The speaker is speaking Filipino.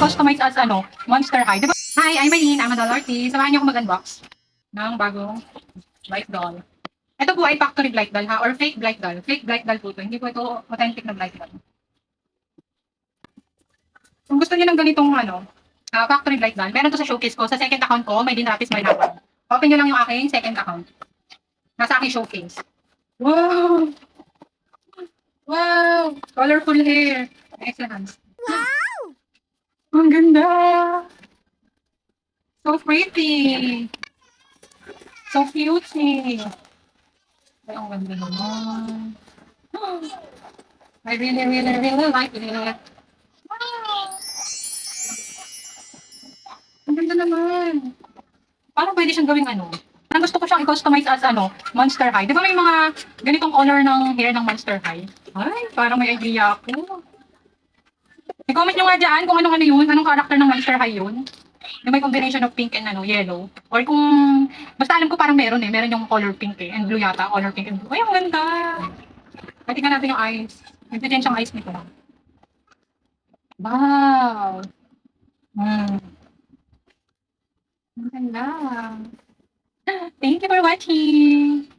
i-customize as Monster High. Diba? Hi, I'm Maylene. I'm a doll artist. Samahan niyo ako mag-unbox ng bagong Blight doll. Ito po ay factory Blight doll ha, or fake Blight doll. Fake Blight doll po ito. Hindi po ito authentic na Blight doll. Kung gusto niyo ng ganitong factory Blight doll, meron to sa showcase ko. Sa second account ko, may dinrapis may hawak. Open niyo lang yung aking second account. Nasa aking showcase. Wow! Wow! Colorful hair. Excellent. Wow! Ang ganda! So pretty! So cute! Ay, ang ganda naman. I really, really, really like it. Wow! Ang ganda naman. Parang pwede siyang gawing Parang gusto ko siyang i-customize as Monster High. Di ba may mga ganitong color ng hair ng Monster High? Ay, parang may idea ako. I-comment nyo nga dyan kung anong yun, anong character ng Monster High yun. Yung may combination of pink and yellow. Or kung, basta alam ko parang meron yung color pink and blue yata, color pink and blue. Ay, ang ganda! At tingnan natin yung eyes. Nagtitiyan siyang eyes nito. Wow! Ang ganda! Thank you for watching!